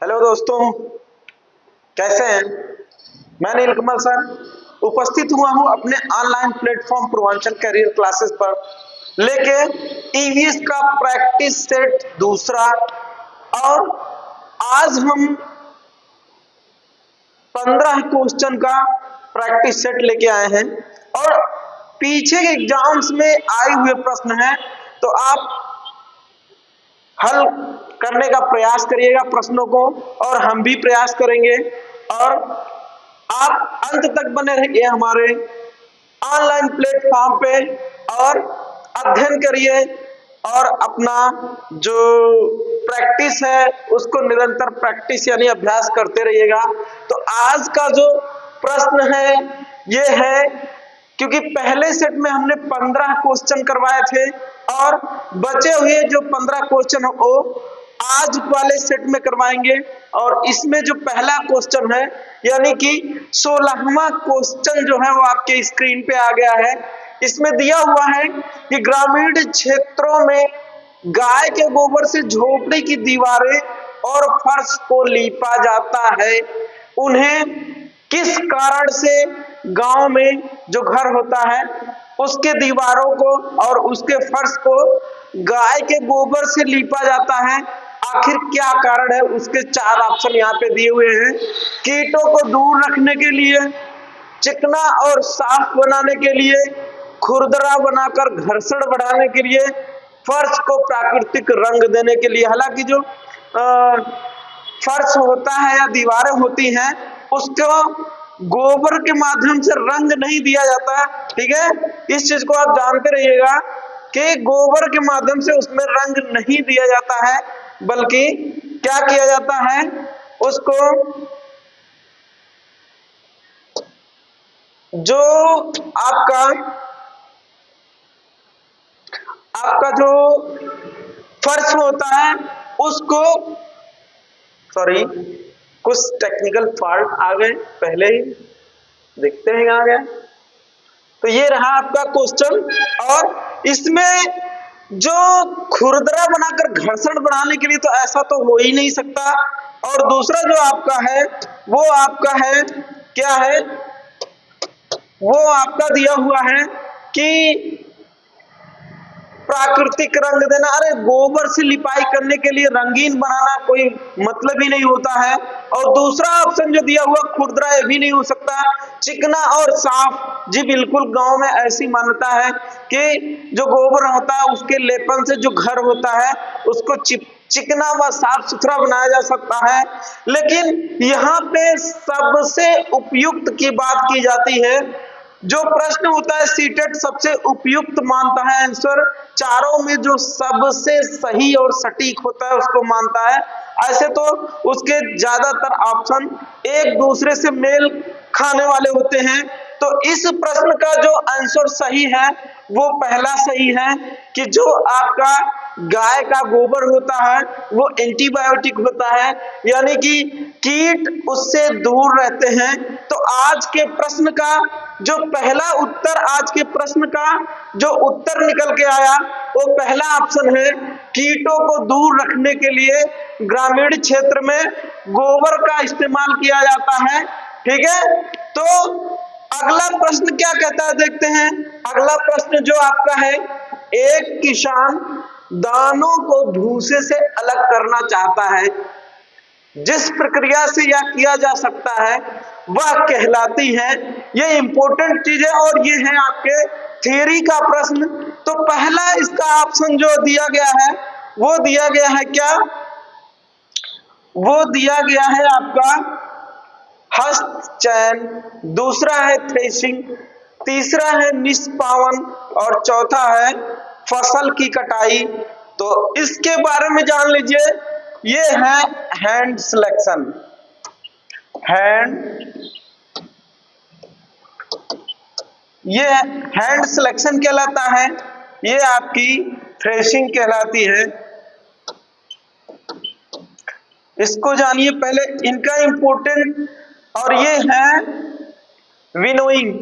Hello दोस्तों, कैसे हैं? मैं नीलकमल सर उपस्थित हुआ हूं अपने online platform Purvanchal career classes पर लेके ईवीएस का प्रैक्टिस सेट दूसरा। और आज हम 15 क्वेश्चन का प्रैक्टिस सेट लेके आए हैं और पीछे के एग्जाम्स में आए हुए प्रश्न हैं, तो आप हल करने का प्रयास करिएगा प्रश्नों को और हम भी प्रयास करेंगे। और आप अंत तक बने रहिए हमारे ऑनलाइन प्लेटफॉर्म पे और अध्ययन करिए और अपना जो प्रैक्टिस है उसको निरंतर प्रैक्टिस यानी अभ्यास करते रहिएगा। तो आज का जो प्रश्न है ये है, क्योंकि पहले सेट में हमने 15 क्वेश्चन करवाए थे और बचे हुए जो 15 क्वेश्चन वो आज वाले सेट में करवाएंगे। और इसमें जो पहला क्वेश्चन है यानी कि 16वां क्वेश्चन जो है वो आपके स्क्रीन पे आ गया है। इसमें दिया हुआ है कि ग्रामीण क्षेत्रों में गाय के गोबर से झोपड़ी की दीवारें और फर्श को लीपा जाता है। उन्हें किस कारण से गांव में जो घर होता है उसके दीवारों को और उसके फर्श को गाय के गोबर से लीपा जाता है? आखिर क्या कारण है? उसके 4 ऑप्शन यहाँ पे दिए हुए हैं। कीटों को दूर रखने के लिए, चिकना और साफ बनाने के लिए, खुरदरा बनाकर घर्षण बढ़ाने के लिए, फर्श को प्राकृतिक रंग देने के लिए। हालांकि जो फर्श होता है या दीवारें होती हैं उसको गोबर के माध्यम से रंग नहीं दिया जाता, ठीक है? इस चीज को आप जानते रहिएगा कि गोबर के माध्यम से उसमें रंग नहीं दिया जाता है, बल्कि क्या किया जाता है, उसको जो आपका जो फर्श होता है उसको, सॉरी कुछ टेक्निकल फॉल्ट आ गए, पहले ही देखते हैं आ गया। तो ये रहा आपका क्वेश्चन और इसमें जो खुरदरा बनाकर घर्षण बढ़ाने के लिए तो ऐसा तो हो ही नहीं सकता। और दूसरा जो आपका है वो आपका है क्या है, वो आपका दिया हुआ है कि प्राकृतिक रंग देना। अरे गोबर से लिपाई करने के लिए रंगीन बनाना कोई मतलब ही नहीं होता है। और दूसरा ऑप्शन जो दिया हुआ खुरदरा, ये भी नहीं हो सकता। चिकना और साफ, जी बिल्कुल, गांव में ऐसी मान्यता है कि जो गोबर होता है उसके लेपन से जो घर होता है उसको चिकना व साफ सुथरा बनाया जा सकता है। लेकिन यहाँ पे सबसे उपयुक्त की बात की जाती है। जो प्रश्न होता है सीटेट सबसे उपयुक्त मानता है आंसर, चारों में जो सबसे सही और सटीक होता है उसको मानता है। ऐसे तो उसके ज्यादातर ऑप्शन एक दूसरे से मेल खाने वाले होते हैं। तो इस प्रश्न का जो आंसर सही है वो पहला सही है कि जो आपका गाय का गोबर होता है वो एंटीबायोटिक होता है, यानी कि कीट उससे दूर रहते हैं। तो आज के प्रश्न का जो पहला उत्तर, आज के प्रश्न का जो उत्तर निकल के आया वो पहला ऑप्शन है, कीटों को दूर रखने के लिए ग्रामीण क्षेत्र में गोबर का इस्तेमाल किया जाता है, ठीक है? तो अगला प्रश्न क्या कहता है देखते हैं। अगला प्रश्न जो आपका है, एक किसान दानों को भूसे से अलग करना चाहता है, जिस प्रक्रिया से यह किया जा सकता है वह कहलाती है। ये इंपॉर्टेंट चीज है और ये है आपके थ्योरी का प्रश्न। तो पहला इसका ऑप्शन जो दिया गया है वो दिया गया है क्या, वो दिया गया है आपका हस्तचयन, दूसरा है थ्रेशिंग, तीसरा है निष्पावन और चौथा है फसल की कटाई। तो इसके बारे में जान लीजिए, ये है हैंड सिलेक्शन। ये हैंड सिलेक्शन कहलाता है, ये आपकी थ्रेशिंग कहलाती है। इसको जानिए पहले, इनका इंपॉर्टेंट। और ये है विनोइंग,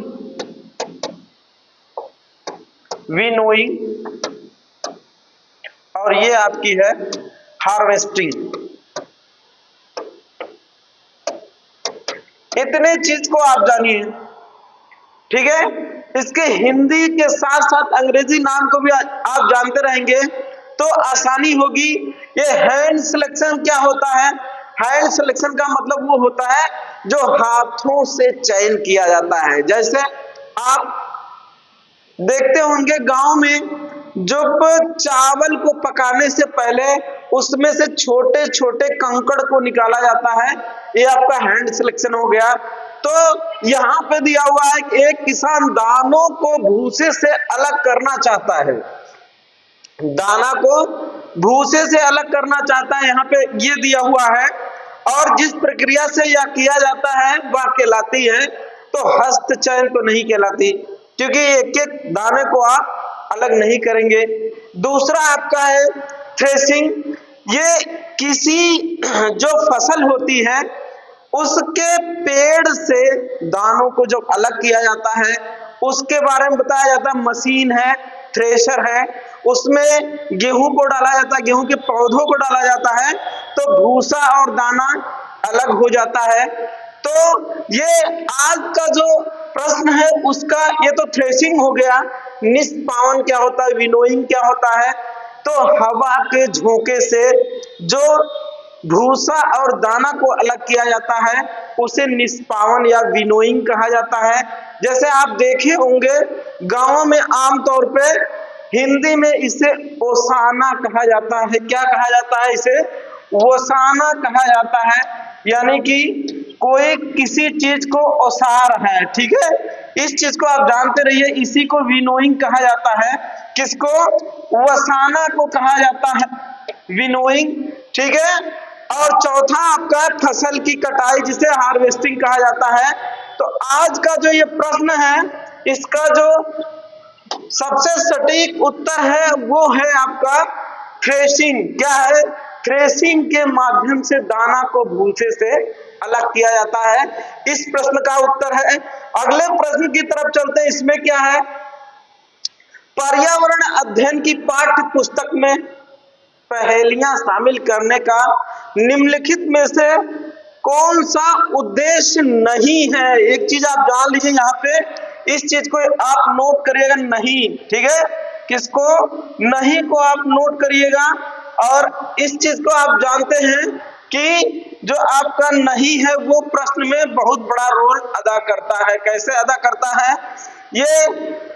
और ये आपकी है हार्वेस्टिंग। इतने चीज को आप जानिए, ठीक है। इसके हिंदी के साथ साथ अंग्रेजी नाम को भी आप जानते रहेंगे तो आसानी होगी। ये हैंड सिलेक्शन क्या होता है? हैंड सिलेक्शन का मतलब वो होता है जो हाथों से चयन किया जाता है। जैसे आप देखते होंगे गांव में जब चावल को पकाने से पहले उसमें से छोटे छोटे कंकड़ को निकाला जाता है, ये आपका हैंड सिलेक्शन हो गया। तो यहाँ पे दिया हुआ है कि एक किसान दानों को भूसे से अलग करना चाहता है, दाना को भूसे से अलग करना चाहता है, यहाँ पे ये दिया हुआ है। और जिस प्रक्रिया से यह किया जाता है वह कहलाती है, तो हस्त चयन तो नहीं कहलाती, क्योंकि एक एक दाने को आप अलग नहीं करेंगे। दूसरा आपका है थ्रेसिंग। ये किसी जो फसल होती है उसके पेड़ से दानों को जब अलग किया जाता है उसके बारे में बताया जाता है। मशीन है, थ्रेशर है, उसमें गेहूं को डाला जाता है, गेहूं के पौधों को डाला जाता है, तो भूसा और दाना अलग हो जाता है। तो ये आज का जो प्रश्न है उसका, ये तो थ्रेसिंग हो गया। निष्पावन क्या होता है, विनोइंग क्या होता है? तो हवा के झोंके से जो भूसा और दाना को अलग किया जाता है उसे निष्पावन या विनोइंग कहा जाता है। जैसे आप देखे होंगे गांवों में आमतौर पे हिंदी में इसे ओसाना कहा जाता है। क्या कहा जाता है? इसे ओसाना कहा जाता है, यानी कि कोई किसी चीज को ओसार है, ठीक है। इस चीज को आप जानते रहिए, इसी को विनोइंग कहा जाता है। किसको? ओसाना को कहा जाता है विनोइंग, ठीक है। और चौथा आपका फसल की कटाई, जिसे हार्वेस्टिंग कहा जाता है। तो आज का जो ये प्रश्न है इसका जो सबसे सटीक उत्तर है वो है आपका थ्रेसिंग। क्या है? थ्रेसिंग के माध्यम से दाना को भूसे से अलग किया जाता है। इस प्रश्न का उत्तर है। अगले प्रश्न की तरफ चलते हैं। इसमें क्या है? पर्यावरण अध्ययन की पाठ्य पुस्तक में पहेलियां शामिल करने का निम्नलिखित में से कौन सा उद्देश्य नहीं है? एक चीज आप जान लीजिए, यहाँ पे इस चीज को आप नोट करिएगा, नहीं, ठीक है। किसको? नहीं को आप नोट करिएगा। और इस चीज को आप जानते हैं कि जो आपका नहीं है वो प्रश्न में बहुत बड़ा रोल अदा करता है। कैसे अदा करता है? ये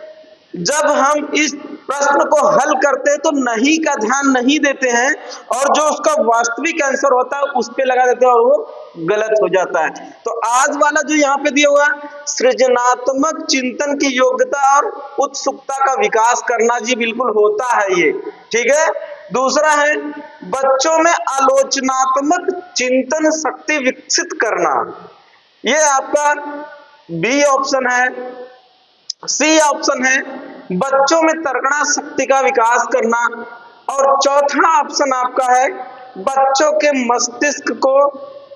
जब हम इस प्रश्न को हल करते हैं तो नहीं का ध्यान नहीं देते हैं और जो उसका वास्तविक आंसर होता है उस पे लगा देते हैं और वो गलत हो जाता है। तो आज वाला जो यहाँ पे दिया हुआ सृजनात्मक चिंतन की योग्यता और उत्सुकता का विकास करना, जी बिल्कुल होता है ये, ठीक है। दूसरा है बच्चों में आलोचनात्मक चिंतन शक्ति विकसित करना, ये आपका बी ऑप्शन है। सी ऑप्शन है बच्चों में तर्कणा शक्ति का विकास करना। और चौथा ऑप्शन आपका है बच्चों के मस्तिष्क को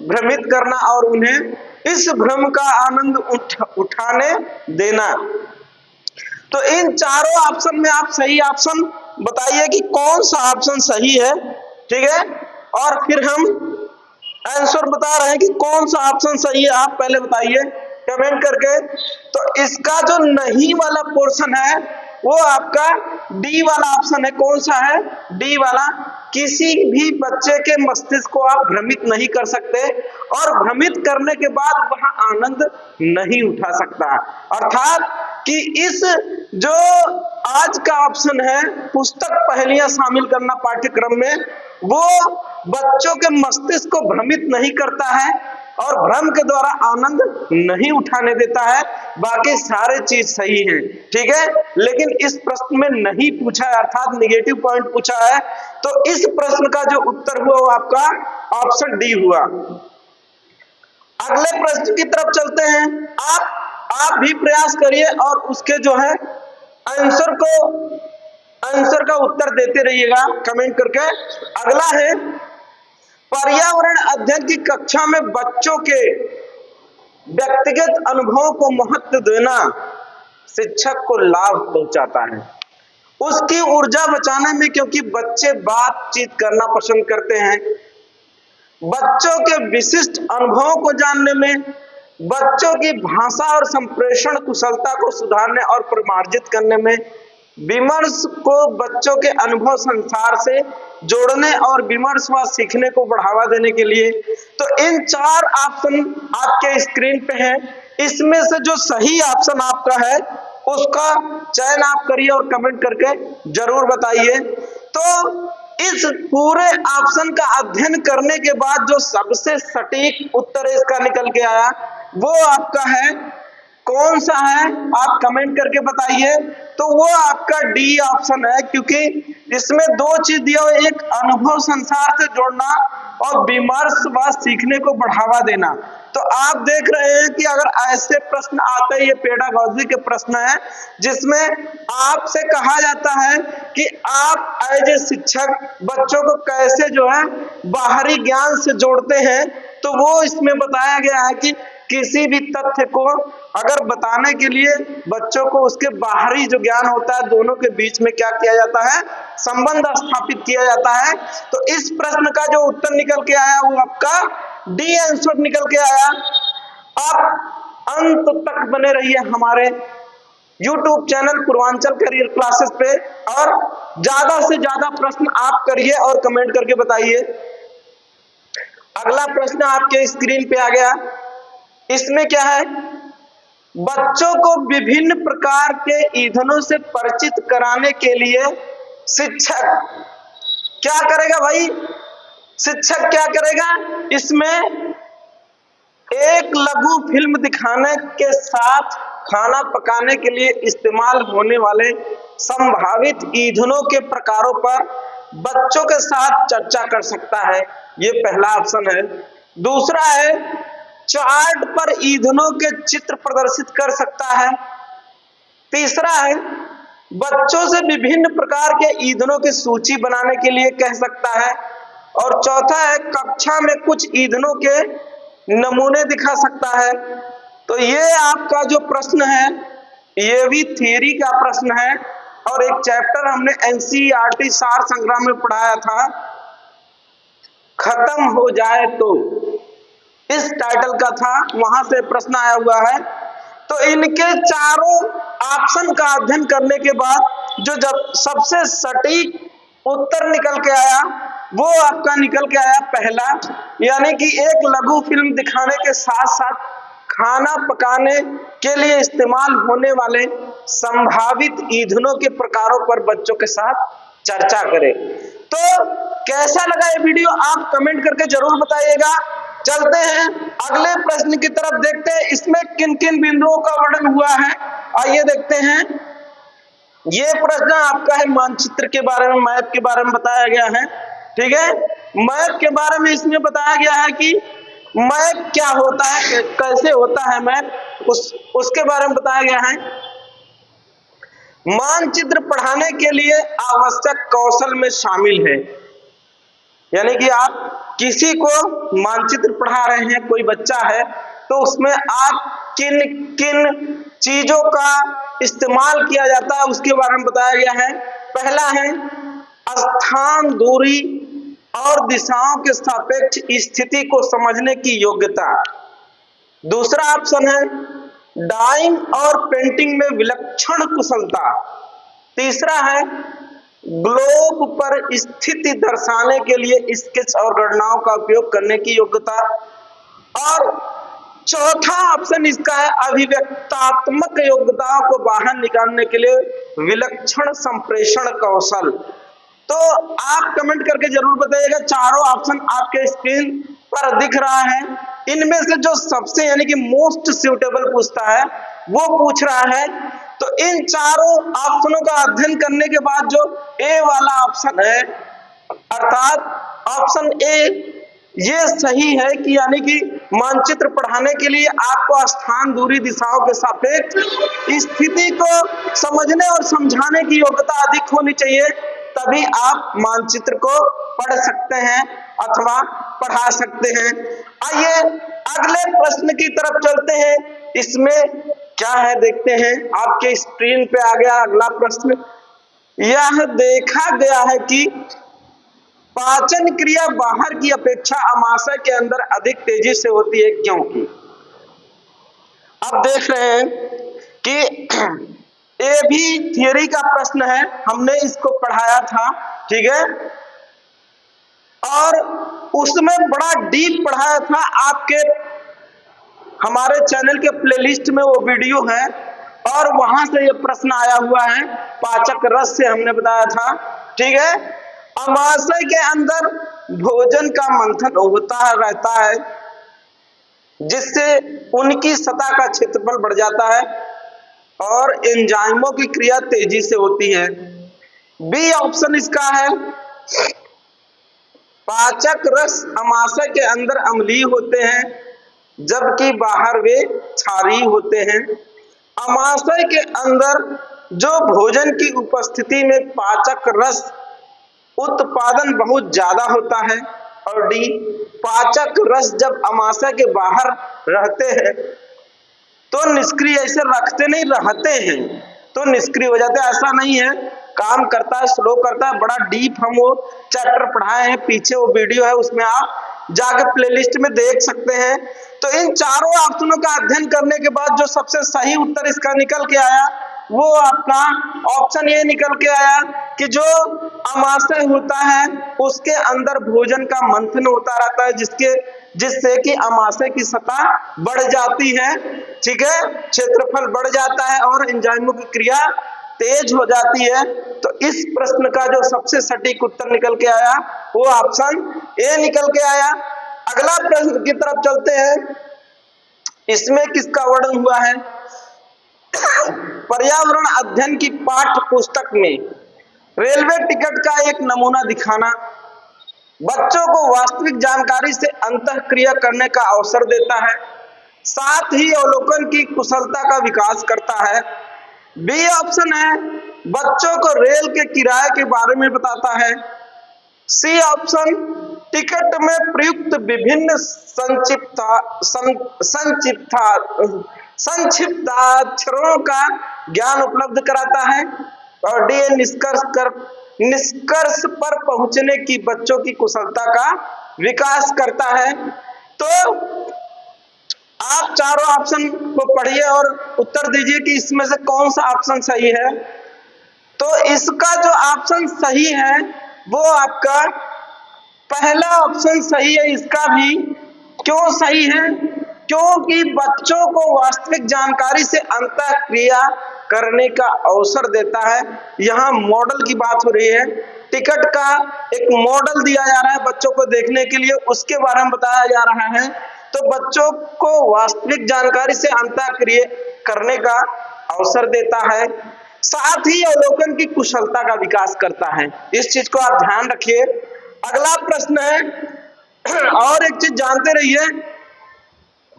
भ्रमित करना और उन्हें इस भ्रम का आनंद उठाने देना। तो इन चारों ऑप्शन में आप सही ऑप्शन बताइए कि कौन सा ऑप्शन सही है, ठीक है। और फिर हम आंसर बता रहे हैं कि कौन सा ऑप्शन सही है, आप पहले बताइए कमेंट करके। तो इसका जो नहीं वाला पोर्शन है वो आपका डी वाला ऑप्शन है। कौन सा है? डी वाला। किसी भी बच्चे के मस्तिष्क को आप भ्रमित नहीं कर सकते और भ्रमित करने के बाद वह आनंद नहीं उठा सकता। अर्थात कि इस जो आज का ऑप्शन है पुस्तक पहेलियां शामिल करना पाठ्यक्रम में, वो बच्चों के मस्तिष्क को भ्रमित नहीं करता है और भ्रम के द्वारा आनंद नहीं उठाने देता है। बाकी सारे चीज सही है, ठीक है। लेकिन इस प्रश्न में नहीं पूछा है, अर्थात नेगेटिव पॉइंट पूछा है। तो इस प्रश्न का जो उत्तर हुआ वो आपका ऑप्शन डी हुआ। अगले प्रश्न की तरफ चलते हैं। आप भी प्रयास करिए और उसके जो है आंसर का उत्तर देते रहिएगा कमेंट करके। अगला है पर्यावरण अध्ययन की कक्षा में बच्चों के व्यक्तिगत अनुभवों को महत्व देना शिक्षक को लाभ पहुंचाता है उसकी ऊर्जा बचाने में, क्योंकि बच्चे बातचीत करना पसंद करते हैं। बच्चों के विशिष्ट अनुभवों को जानने में बच्चों की भाषा और संप्रेषण कुशलता को सुधारने और परिमार्जित करने में, विमर्श को बच्चों के अनुभव संसार से जोड़ने और विमर्श व सीखने को बढ़ावा देने के लिए। तो इन 4 ऑप्शन आपके स्क्रीन पे हैं। इसमें से जो सही ऑप्शन आपका है उसका चयन आप करिए और कमेंट करके जरूर बताइए। तो इस पूरे ऑप्शन का अध्ययन करने के बाद जो सबसे सटीक उत्तर इसका निकल के आया वो आपका है, कौन सा है आप कमेंट करके बताइए। तो वो आपका डी ऑप्शन है, क्योंकि इसमें 2 चीज दिया हुआ, एक अनुभव संसार से जोड़ना और विमर्श व सीखने को बढ़ावा देना। तो आप देख रहे हैं कि अगर ऐसे प्रश्न आते हैं, ये पेडागॉजी के प्रश्न है जिसमें आपसे कहा जाता है कि आप एज ए शिक्षक बच्चों को कैसे जो है बाहरी ज्ञान से जोड़ते हैं। तो वो इसमें बताया गया है कि किसी भी तथ्य को अगर बताने के लिए बच्चों को उसके बाहरी जो ज्ञान होता है दोनों के बीच में क्या किया जाता है, संबंध स्थापित किया जाता है। तो इस प्रश्न का जो उत्तर निकल के आया वो आपका डी आंसर निकल के आया। आप अंत तक बने रहिए हमारे YouTube channel Purvanchal career classes पे और ज्यादा से ज्यादा प्रश्न आप करिए और कमेंट करके बताइए। अगला प्रश्न आपके स्क्रीन पे आ गया। इसमें क्या है, बच्चों को विभिन्न प्रकार के ईंधनों से परिचित कराने के लिए शिक्षक क्या करेगा भाई? शिक्षक क्या करेगा? इसमें एक लघु फिल्म दिखाने के साथ खाना पकाने के लिए इस्तेमाल होने वाले संभावित ईंधनों के प्रकारों पर बच्चों के साथ चर्चा कर सकता है। ये पहला ऑप्शन है। दूसरा है, चार्ट पर ईंधनों के चित्र प्रदर्शित कर सकता है। तीसरा है, बच्चों से विभिन्न प्रकार के ईंधनों की सूची बनाने के लिए कह सकता है। और चौथा है, कक्षा में कुछ ईंधनों के नमूने दिखा सकता है। तो ये आपका जो प्रश्न है ये भी थ्योरी का प्रश्न है और एक चैप्टर हमने एनसीईआरटी सार संग्रह में पढ़ाया था, खत्म हो जाए तो, इस टाइटल का था, वहां से प्रश्न आया हुआ है। तो इनके चारों ऑप्शन का अध्ययन करने के बाद जो जब सबसे सटीक उत्तर निकल के आया वो आपका निकल के आया पहला, यानी कि एक लघु फिल्म दिखाने के साथ साथ खाना पकाने के लिए इस्तेमाल होने वाले संभावित ईंधनों के प्रकारों पर बच्चों के साथ चर्चा करें। तो कैसा लगा ये वीडियो आप कमेंट करके जरूर बताइएगा। चलते हैं अगले प्रश्न की तरफ, देखते हैं इसमें किन किन बिंदुओं का वर्णन हुआ है। आइए देखते हैं। ये प्रश्न आपका है मानचित्र के बारे में, मैप के बारे में बताया गया है। ठीक है, मैप के बारे में इसमें बताया गया है कि मैप क्या होता है, कैसे होता है मैप, उसके बारे में बताया गया है। मानचित्र पढ़ाने के लिए आवश्यक कौशल में शामिल है, यानी कि आप किसी को मानचित्र पढ़ा रहे हैं, कोई बच्चा है, तो उसमें आप किन किन चीजों का इस्तेमाल किया जाता है उसके बारे में बताया गया है। पहला है स्थान, दूरी और दिशाओं के सापेक्ष स्थिति को समझने की योग्यता। दूसरा ऑप्शन है ड्राइंग और पेंटिंग में विलक्षण कुशलता। तीसरा है ग्लोब पर स्थिति दर्शाने के लिए स्केच और गणनाओं का उपयोग करने की योग्यता। और चौथा ऑप्शन इसका है अभिव्यक्तात्मक योग्यताओं को बाहर निकालने के लिए विलक्षण संप्रेषण कौशल। तो आप कमेंट करके जरूर बताइएगा। चारों ऑप्शन आपके स्क्रीन पर दिख रहा है, इनमें से जो सबसे यानी कि मोस्ट सूटेबल पूछता है वो पूछ रहा है। तो इन चारों ऑप्शनों का अध्ययन करने के बाद जो ए वाला ऑप्शन है, अर्थात ऑप्शन ए, ये सही है कि यानी कि मानचित्र पढ़ाने के लिए आपको स्थान, दूरी, दिशाओं के सापेक्ष स्थिति को समझने और समझाने की योग्यता अधिक होनी चाहिए, तभी आप मानचित्र को पढ़ सकते हैं अथवा पढ़ा सकते हैं। आइए अगले प्रश्न की तरफ चलते हैं। इसमें क्या है देखते हैं। आपके स्क्रीन पे आ गया अगला प्रश्न। यह देखा गया है कि पाचन क्रिया बाहर की अपेक्षा आमाशय के अंदर अधिक तेजी से होती है, क्योंकि आप देख रहे हैं कि ये भी थियरी का प्रश्न है, हमने इसको पढ़ाया था, ठीक है, और उसमें बड़ा डीप पढ़ाया था। आपके हमारे चैनल के प्लेलिस्ट में वो वीडियो है और वहां से ये प्रश्न आया हुआ है, पाचक रस से हमने बताया था, ठीक है। अमाशय के अंदर भोजन का मंथन होता रहता है, जिससे उनकी सतह का क्षेत्रफल बढ़ जाता है और एंजाइमों की क्रिया तेजी से होती है। बी ऑप्शन इसका है। पाचक रस अमाशय के अंदर अम्लीय होते हैं जबकि बाहर वे क्षारीय होते हैं। अमाशय के अंदर जो भोजन की उपस्थिति में पाचक रस उत्पादन बहुत ज्यादा होता है। और डी, पाचक रस जब अमाशय के बाहर रहते हैं तो निष्क्रिय, ऐसे रखते नहीं, रहते हैं तो निष्क्रिय हो जाते हैं, ऐसा नहीं है, काम करता है, स्लो करता है। बड़ा डीप हम वो चैप्टर पढ़ाए हैं, पीछे वो वीडियो है, उसमें आप जाके प्लेलिस्ट में देख सकते हैं। तो इन चारों ऑप्शनों का अध्ययन करने के बाद जो सबसे सही उत्तर इसका निकल के आया वो आपका ऑप्शन ये निकल के आया कि जो अमाशय होता है उसके अंदर भोजन का मंथन होता रहता है, जिससे कि अमाशय की सतह बढ़ जाती है, ठीक है, क्षेत्रफल बढ़ जाता है और एंजाइमों की क्रिया तेज हो जाती है। तो इस प्रश्न का जो सबसे सटीक उत्तर निकल के आया वो ऑप्शन ए निकल के आया। अगला प्रश्न की तरफ चलते हैं। इसमें किसका वर्णन हुआ है? पर्यावरण अध्ययन की पाठ्य पुस्तक में रेलवे टिकट का एक नमूना दिखाना बच्चों को वास्तविक जानकारी से अंतःक्रिया करने का अवसर देता है, साथ ही अवलोकन की कुशलता का विकास करता है। बी ऑप्शन है, बच्चों को रेल के किराए के बारे में बताता है। सी ऑप्शन, टिकट में प्रयुक्त विभिन्न संक्षिप्ताक्षरों का ज्ञान उपलब्ध कराता है। और डी, निष्कर्ष पर पहुंचने की बच्चों की कुशलता का विकास करता है। तो आप चारों ऑप्शन को पढ़िए और उत्तर दीजिए कि इसमें से कौन सा ऑप्शन सही है। तो इसका जो ऑप्शन सही है वो आपका पहला ऑप्शन सही है। इसका भी क्यों सही है? क्योंकि बच्चों को वास्तविक जानकारी से अंतःक्रिया करने का अवसर देता है। यहाँ मॉडल की बात हो रही है, टिकट का एक मॉडल दिया जा रहा है बच्चों को देखने के लिए, उसके बारे में बताया जा रहा है। तो बच्चों को वास्तविक जानकारी से अंतःक्रिया करने का अवसर देता है, साथ ही अवलोकन की कुशलता का विकास करता है। इस चीज को आप ध्यान रखिए। अगला प्रश्न है, और एक चीज जानते रहिए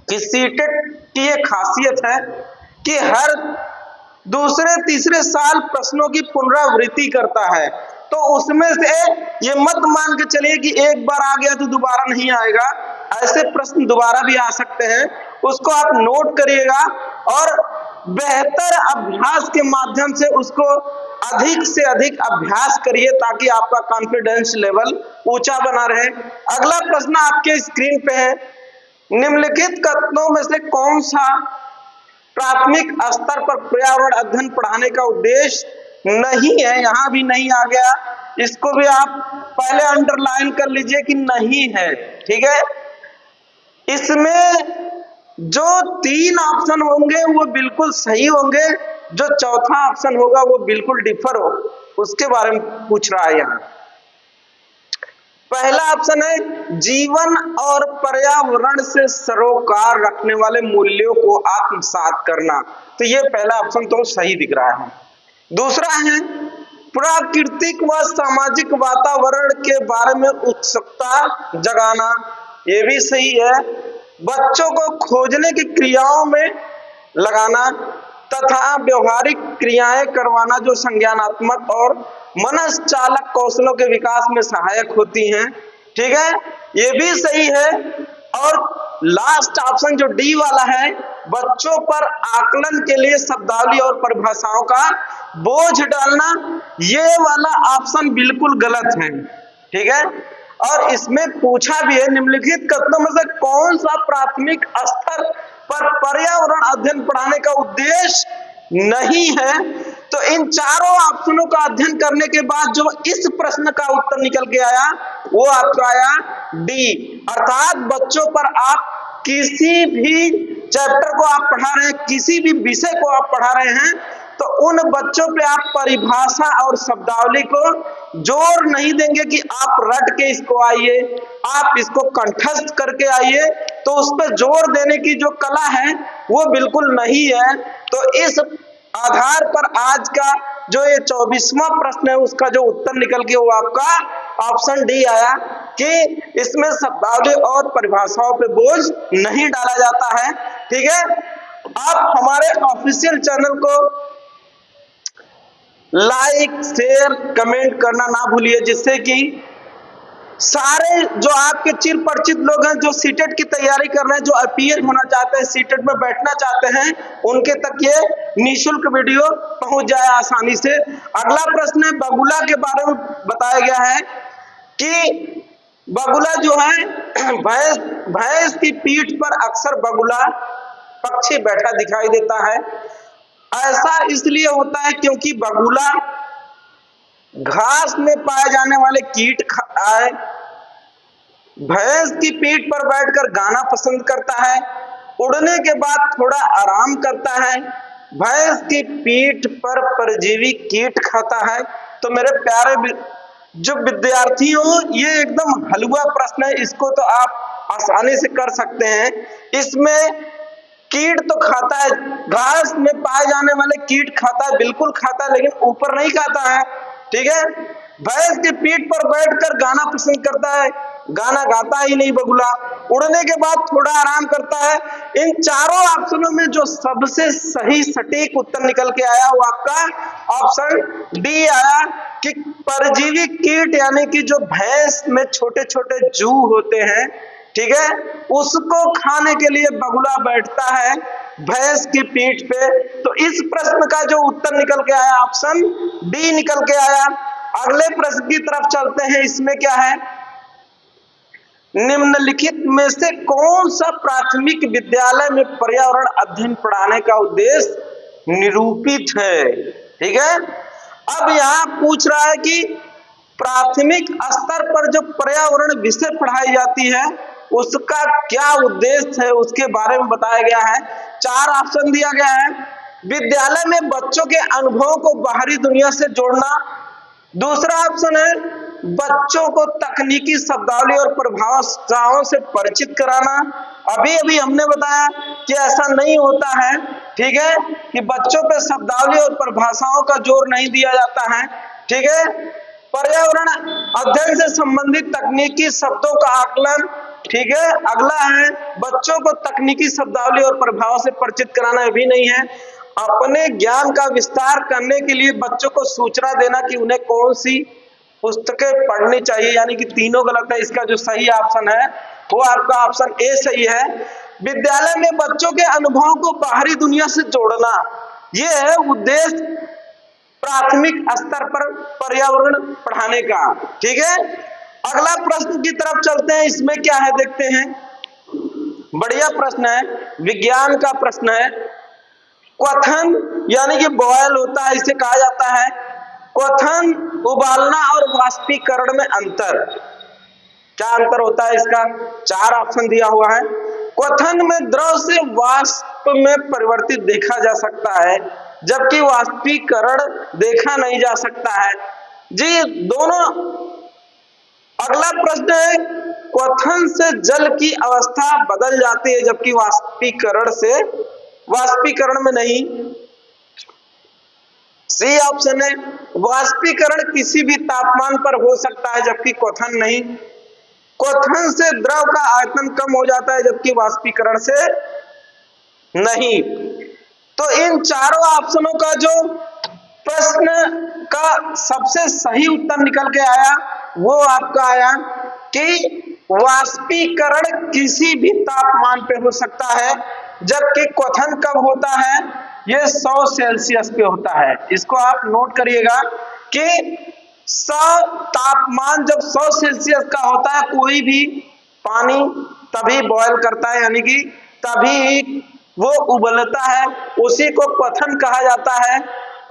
कि सीटेट की एक खासियत है कि हर दूसरे तीसरे साल प्रश्नों की पुनरावृत्ति करता है। तो उसमें से ये मत मान के चलिए कि एक बार आ गया तो दोबारा नहीं आएगा, ऐसे प्रश्न दोबारा भी आ सकते हैं, उसको आप नोट करिएगा और बेहतर अभ्यास के माध्यम से उसको अधिक से अधिक अभ्यास करिए ताकि आपका कॉन्फिडेंस लेवल ऊंचा बना रहे। अगला प्रश्न आपके स्क्रीन पे है, निम्नलिखित कथनों में से कौन सा प्राथमिक स्तर पर पर्यावरण अध्ययन पढ़ाने का उद्देश्य नहीं है? यहां भी नहीं आ गया, इसको भी आप पहले अंडरलाइन कर लीजिए कि नहीं है, ठीक है। इसमें जो 3 ऑप्शन होंगे वो बिल्कुल सही होंगे, जो चौथा ऑप्शन होगा वो बिल्कुल डिफर हो, उसके बारे में पूछ रहा है यहाँ। पहला ऑप्शन है जीवन और पर्यावरण से सरोकार रखने वाले मूल्यों को आत्मसात करना, तो ये पहला ऑप्शन तो सही दिख रहा है। दूसरा है प्राकृतिक व सामाजिक वातावरण के बारे में उत्सुकता जगाना, ये भी सही है। बच्चों को खोजने की क्रियाओं में लगाना तथा व्यवहारिक क्रियाएं करवाना जो संज्ञानात्मक और मनसचालक कौशलों के विकास में सहायक होती हैं, ठीक है, ये भी सही है। और लास्ट ऑप्शन जो डी वाला है, बच्चों पर आकलन के लिए शब्दावली और परिभाषाओं का बोझ डालना, ये वाला ऑप्शन बिल्कुल गलत है, ठीक है। और इसमें पूछा भी है निम्नलिखित कथनों में से कौन सा प्राथमिक स्तर पर पर्यावरण अध्ययन पढ़ाने का उद्देश्य नहीं है। तो इन चारों ऑप्शनों का अध्ययन करने के बाद जो इस प्रश्न का उत्तर निकल के आया वो आपका आया डी, अर्थात बच्चों पर आप किसी भी चैप्टर को आप पढ़ा रहे हैं, किसी भी विषय को आप पढ़ा रहे हैं, तो उन बच्चों पे आप परिभाषा और शब्दावली को जोर नहीं देंगे कि आप रट के इसको आइए, आप इसको कंठस्थ करके आइए, तो उस पर जोर देने की जो कला है वो बिल्कुल नहीं है। तो इस आधार पर आज का जो ये 24वां प्रश्न है उसका जो उत्तर निकल के वो आपका ऑप्शन डी आया कि इसमें शब्दावली और परिभाषाओं पे बोझ नहीं डाला जाता है। ठीक है, आप हमारे ऑफिशियल चैनल को लाइक, शेयर, कमेंट करना ना भूलिए, जिससे कि सारे जो आपके चिर परिचित लोग हैं जो सीटेट की तैयारी कर रहे हैं, जो अपीयर होना चाहते हैं, सीटेट में बैठना चाहते हैं, उनके तक ये निःशुल्क वीडियो पहुंच जाए आसानी से। अगला प्रश्न है बगुला के बारे में बताया गया है कि बगुला जो है भैंस की पीठ पर अक्सर बगुला पक्षी बैठा दिखाई देता है। ऐसा इसलिए होता है क्योंकि बगुला घास में पाए जाने वाले कीट खाए, भैंस की पीठ पर बैठकर गाना पसंद करता है, उड़ने के बाद थोड़ा आराम करता है, भैंस की पीठ पर परजीवी कीट खाता है। तो मेरे प्यारे जो विद्यार्थी हो, ये एकदम हलवा प्रश्न है, इसको तो आप आसानी से कर सकते हैं। इसमें कीट तो खाता है, घास में पाए जाने वाले कीट खाता है, बिल्कुल खाता है, लेकिन ऊपर नहीं खाता है। ठीक है, भैंस की पीठ पर बैठकर गाना पसंद करता है, गाना गाता ही नहीं बगुला, उड़ने के बाद थोड़ा आराम करता है। इन चारों ऑप्शनों में जो सबसे सही सटीक उत्तर निकल के आया वो आपका ऑप्शन डी आया कि परजीवी कीट, यानी कि जो भैंस में छोटे छोटे जू होते हैं, ठीक है, उसको खाने के लिए बगुला बैठता है भैंस की पीठ पे। तो इस प्रश्न का जो उत्तर निकल के आया ऑप्शन डी निकल के आया। अगले प्रश्न की तरफ चलते हैं। इसमें क्या है, निम्नलिखित में से कौन सा प्राथमिक विद्यालय में पर्यावरण अध्ययन पढ़ाने का उद्देश्य निरूपित है। ठीक है, अब यहाँ पूछ रहा है कि प्राथमिक स्तर पर जो पर्यावरण विषय पढ़ाई जाती है उसका क्या उद्देश्य है, उसके बारे में बताया गया है। 4 ऑप्शन दिया गया है। विद्यालय में बच्चों के अनुभवों को बाहरी दुनिया से जोड़ना, दूसरा ऑप्शन है बच्चों को तकनीकी शब्दावली और परिभाषाओं से परिचित कराना। अभी अभी हमने बताया कि ऐसा नहीं होता है, ठीक है, कि बच्चों पे शब्दावली और परिभाषाओं का जोर नहीं दिया जाता है। ठीक है, पर्यावरण अध्ययन से संबंधित तकनीकी शब्दों का आकलन। ठीक है, अगला है बच्चों को तकनीकी शब्दावली और परिभाषाओं से परिचित कराना, भी नहीं है। अपने ज्ञान का विस्तार करने के लिए बच्चों को सूचना देना कि उन्हें कौन सी पुस्तकें पढ़नी चाहिए, यानी कि तीनों गलत है। इसका जो सही ऑप्शन है वो आपका ऑप्शन ए सही है। विद्यालय में बच्चों के अनुभवों को बाहरी दुनिया से जोड़ना, यह है उद्देश्य प्राथमिक स्तर पर पर्यावरण पढ़ाने का। ठीक है, अगला प्रश्न की तरफ चलते हैं। इसमें क्या है देखते हैं, बढ़िया प्रश्न है, विज्ञान का प्रश्न है। क्वथन यानी कि बॉयल होता है, इसे कहा जाता है क्वथन, उबालना और वाष्पीकरण में अंतर। क्या अंतर होता है इसका? 4 ऑप्शन दिया हुआ है। क्वथन में द्रव से वाष्प में परिवर्तित देखा जा सकता है, जबकि वाष्पीकरण देखा नहीं जा सकता है। जी दोनों। अगला प्रश्न है, क्वथन से जल की अवस्था बदल जाती है, जबकि वाष्पीकरण में नहीं। सी ऑप्शन है, वाष्पीकरण किसी भी तापमान पर हो सकता है, जबकि क्वथन नहीं। क्वथन से द्रव का आयतन कम हो जाता है, जबकि वाष्पीकरण से नहीं। तो इन चारों ऑप्शनों का जो प्रश्न का सबसे सही उत्तर निकल के आया वो आपका आया कि वाष्पीकरण किसी भी तापमान पे हो सकता है, जबकि क्वथन कब होता है, ये 100 सेल्सियस पे होता है। इसको आप नोट करिएगा कि 100 तापमान जब 100 सेल्सियस का होता है, कोई भी पानी तभी बॉयल करता है, यानी कि तभी वो उबलता है, उसी को क्वथन कहा जाता है।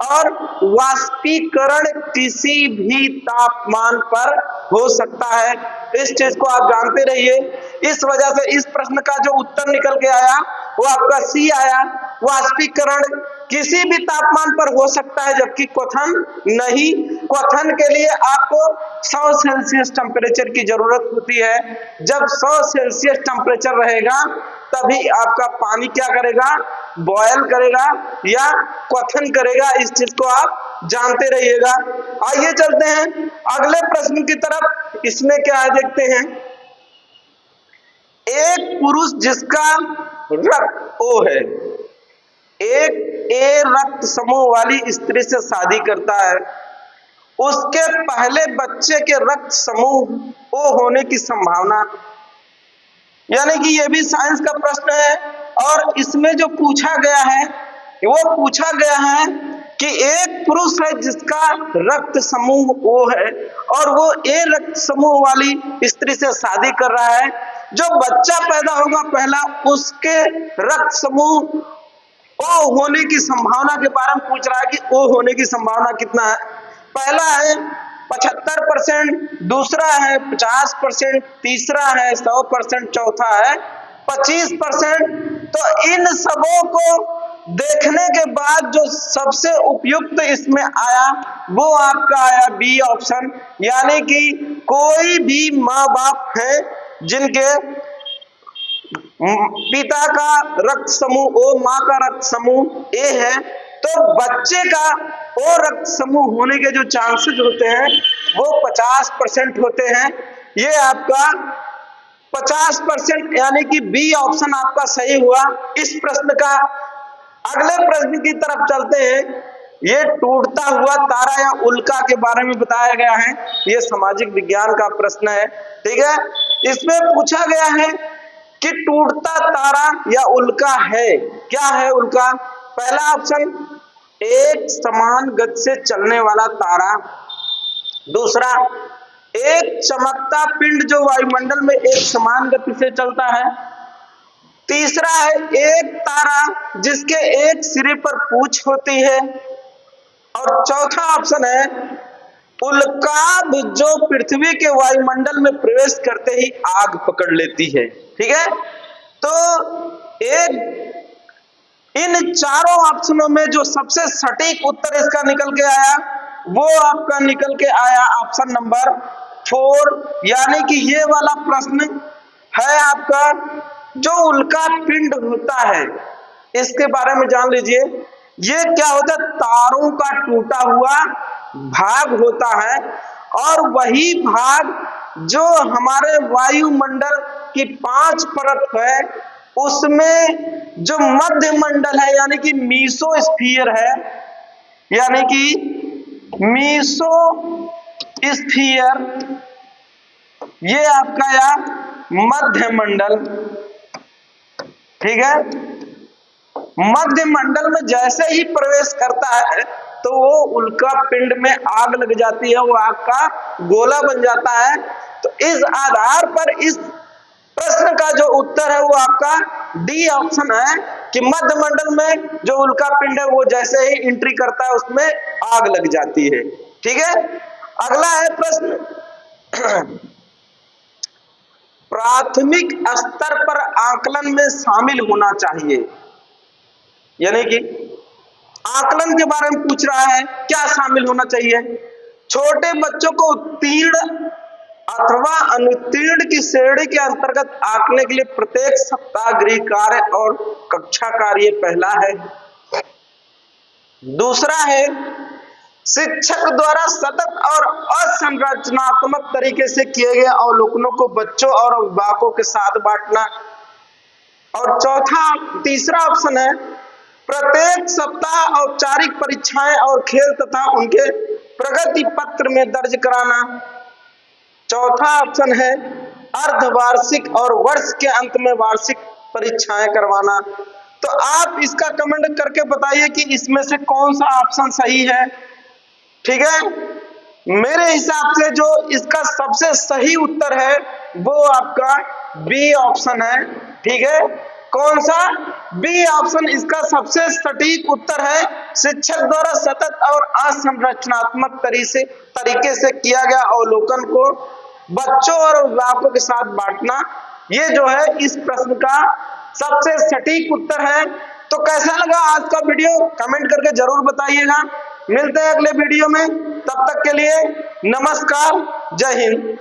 और वाष्पीकरण किसी भी तापमान पर हो सकता है, इस चीज को आप जानते रहिए। इस वजह से इस प्रश्न का जो उत्तर निकल के आया वो आपका सी आया, वाष्पीकरण किसी भी तापमान पर हो सकता है, जबकि क्वथन नहीं। क्वथन के लिए आपको 100 सेल्सियस टेम्परेचर की जरूरत होती है। जब 100 सेल्सियस टेम्परेचर रहेगा तभी आपका पानी क्या करेगा, बॉयल करेगा या क्वथन करेगा। इस चीज को आप जानते रहिएगा। आइए चलते हैं अगले प्रश्न की तरफ। इसमें क्या है देखते हैं। एक पुरुष जिसका रक्त O है, एक ए रक्त समूह वाली स्त्री से शादी करता है, उसके पहले बच्चे के रक्त समूह O होने की संभावना, यानी कि ये भी साइंस का प्रश्न है। और इसमें जो पूछा गया है वो पूछा गया है कि एक पुरुष है जिसका रक्त समूह O है और वो ए रक्त समूह वाली स्त्री से शादी कर रहा है। जो बच्चा पैदा होगा पहला, उसके रक्त समूह O होने की संभावना के बारे में पूछ रहा है कि O होने की संभावना कितना है। पहला है 75%, दूसरा है 50%, तीसरा है 100%, चौथा है 25%। तो इन सबों को देखने के बाद जो सबसे उपयुक्त इसमें आया वो आपका आया बी ऑप्शन, यानी कि कोई भी माँ बाप है जिनके पिता का रक्त समूह O, माँ का रक्त समूह A है, तो बच्चे का O रक्त समूह होने के जो चांसेस होते हैं वो 50% होते हैं। ये आपका 50%, यानी कि बी ऑप्शन आपका सही हुआ इस प्रश्न का। अगले प्रश्न की तरफ चलते हैं। ये टूटता हुआ तारा या उल्का के बारे में बताया गया है। ये सामाजिक विज्ञान का प्रश्न है, ठीक है। इसमें पूछा गया है कि टूटता तारा या उल्का है, क्या है उल्का। पहला ऑप्शन एक समान गति से चलने वाला तारा, दूसरा एक चमकता पिंड जो वायुमंडल में एक समान गति से चलता है, तीसरा है एक तारा जिसके एक सिरे पर पूंछ होती है, और चौथा ऑप्शन है उल्काब जो पृथ्वी के वायुमंडल में प्रवेश करते ही आग पकड़ लेती है, ठीक है। तो इन चारों ऑप्शनों में जो सबसे सटीक उत्तर इसका निकल के आया वो आपका निकल के आया ऑप्शन नंबर 4, यानी कि ये वाला प्रश्न है आपका। जो उल्का पिंड होता है इसके बारे में जान लीजिए। ये क्या होता है, तारों का टूटा हुआ भाग होता है, और वही भाग जो हमारे वायुमंडल की 5 परत है उसमें जो मध्य मंडल है यानी कि मीसोस्फीयर है, यानी कि मीसोस्फीयर, ये आपका या मध्य मंडल, ठीक है। मध्य मंडल में जैसे ही प्रवेश करता है तो वो उल्का पिंड में आग लग जाती है, वो आग का गोला बन जाता है। तो इस आधार पर इस प्रश्न का जो उत्तर है वो आपका डी ऑप्शन है कि मध्य मंडल में जो उल्का पिंड है वो जैसे ही एंट्री करता है उसमें आग लग जाती है, ठीक है। अगला है प्रश्न प्राथमिक स्तर पर आकलन में शामिल होना चाहिए, यानी कि आकलन के बारे में पूछ रहा है क्या शामिल होना चाहिए। छोटे बच्चों को उत्तीर्ण अथवा अनुत्तीर्ण की श्रेणी के अंतर्गत आंकने के लिए प्रत्येक सप्ताह गृह कार्य और कक्षा कार्य पहला है। दूसरा है शिक्षक द्वारा सतत और असंरचनात्मक तरीके से किए गए अवलोकनों को बच्चों और अभिभावकों के साथ बांटना। और तीसरा ऑप्शन है प्रत्येक सप्ताह औपचारिक परीक्षाएं और खेल तथा उनके प्रगति पत्र में दर्ज कराना। चौथा ऑप्शन है अर्धवार्षिक और वर्ष के अंत में वार्षिक परीक्षाएं करवाना। तो आप इसका कमेंट करके बताइए कि इसमें से कौन सा ऑप्शन सही है, ठीक है। मेरे हिसाब से जो इसका सबसे सही उत्तर है वो आपका बी ऑप्शन है, ठीक है। कौन सा, बी ऑप्शन इसका सबसे सटीक उत्तर है। शिक्षक द्वारा सतत और असंरचनात्मक तरीके से किया गया अवलोकन को बच्चों और अभिभावकों के साथ बांटना, ये जो है इस प्रश्न का सबसे सटीक उत्तर है। तो कैसा लगा आज का वीडियो कमेंट करके जरूर बताइएगा। मिलते हैं अगले वीडियो में, तब तक के लिए नमस्कार, जय हिंद।